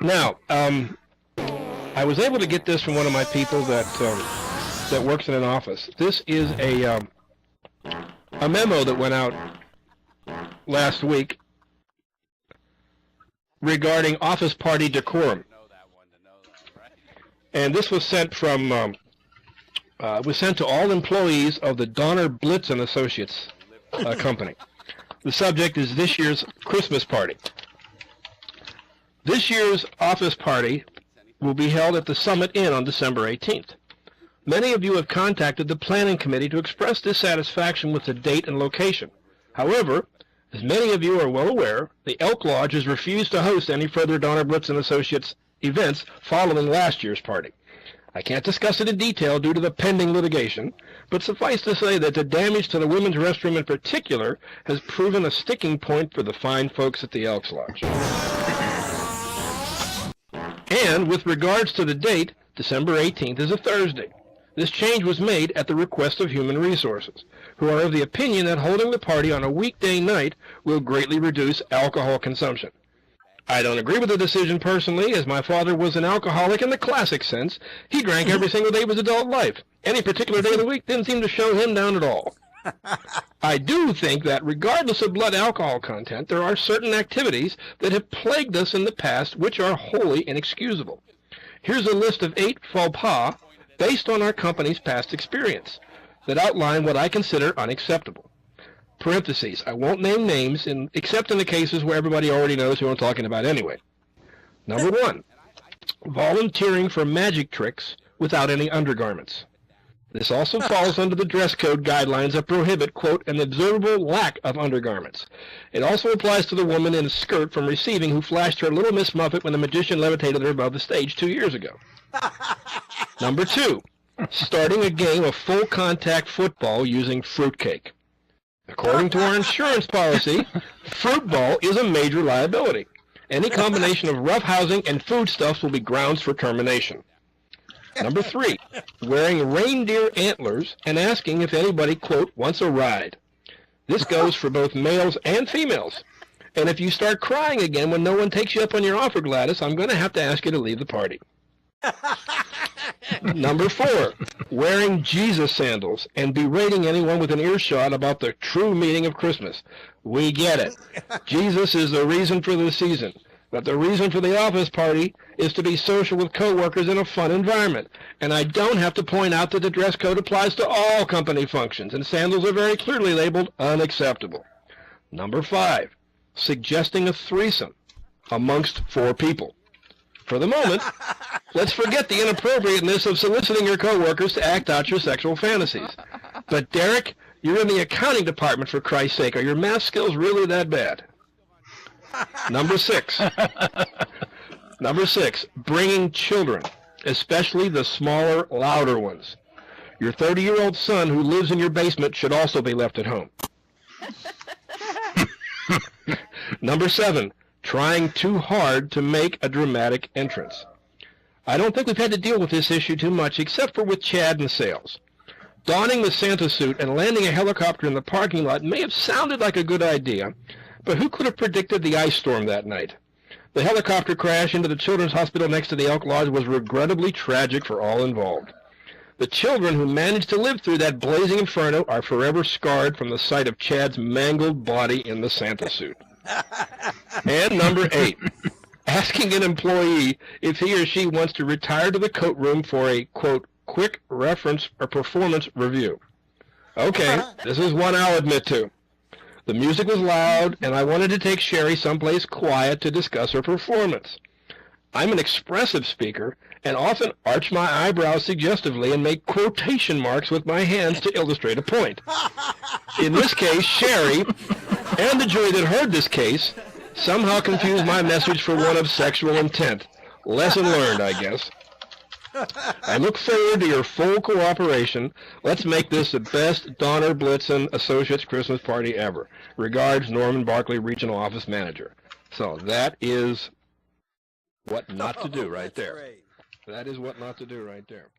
Now, I was able to get this from one of my people that works in an office. This is a memo that went out last week regarding office party decorum. And this was sent from was sent to all employees of the Donner Blitzen Associates company. The subject is this year's Christmas party. This year's office party will be held at the Summit Inn on December 18th. Many of you have contacted the planning committee to express dissatisfaction with the date and location. However, as many of you are well aware, the Elk Lodge has refused to host any further Donner Blitzen Associates events following last year's party. I can't discuss it in detail due to the pending litigation, but suffice to say that the damage to the women's restroom in particular has proven a sticking point for the fine folks at the Elks Lodge. And with regards to the date, December 18th is a Thursday. This change was made at the request of Human Resources, who are of the opinion that holding the party on a weekday night will greatly reduce alcohol consumption. I don't agree with the decision personally, as my father was an alcoholic in the classic sense. He drank every single day of his adult life. Any particular day of the week didn't seem to show him down at all. I do think that regardless of blood alcohol content, there are certain activities that have plagued us in the past which are wholly inexcusable. Here's a list of 8 faux pas based on our company's past experience that outline what I consider unacceptable. Parentheses, I won't name names except in the cases where everybody already knows who I'm talking about anyway. Number 1, volunteering for magic tricks without any undergarments. This also falls under the dress code guidelines that prohibit, quote, an observable lack of undergarments. It also applies to the woman in a skirt from receiving who flashed her Little Miss Muffet when the magician levitated her above the stage 2 years ago. Number 2, starting a game of full contact football using fruitcake. According to our insurance policy, fruitball is a major liability. Any combination of roughhousing and foodstuffs will be grounds for termination. Number 3, wearing reindeer antlers and asking if anybody, quote, wants a ride. This goes for both males and females. And if you start crying again when no one takes you up on your offer, Gladys, I'm going to have to ask you to leave the party. Number 4, wearing Jesus sandals and berating anyone with an earshot about the true meaning of Christmas. We get it. Jesus is the reason for the season. But the reason for the office party is to be social with coworkers in a fun environment. And I don't have to point out that the dress code applies to all company functions, and sandals are very clearly labeled unacceptable. Number 5, suggesting a threesome amongst 4 people. For the moment, let's forget the inappropriateness of soliciting your coworkers to act out your sexual fantasies. But Derek, you're in the accounting department, for Christ's sake. Are your math skills really that bad? Number 6. Number 6, bringing children, especially the smaller, louder ones. Your 30-year-old son who lives in your basement should also be left at home. Number 7, trying too hard to make a dramatic entrance. I don't think we've had to deal with this issue too much, except for with Chad and sales. Donning the Santa suit and landing a helicopter in the parking lot may have sounded like a good idea, but who could have predicted the ice storm that night? The helicopter crash into the children's hospital next to the Elk Lodge was regrettably tragic for all involved. The children who managed to live through that blazing inferno are forever scarred from the sight of Chad's mangled body in the Santa suit. And number 8, asking an employee if he or she wants to retire to the coat room for a, quote, quick reference or performance review. Okay, this is one I'll admit to. The music was loud, and I wanted to take Sherry someplace quiet to discuss her performance. I'm an expressive speaker, and often arch my eyebrows suggestively and make quotation marks with my hands to illustrate a point. In this case, Sherry, and the jury that heard this case, somehow confused my message for one of sexual intent. Lesson learned, I guess. I look forward to your full cooperation. Let's make this the best Donner Blitzen Associates Christmas party ever. Regards, Norman Barkley, Regional Office Manager. So that is what not to do right there. That is what not to do right there.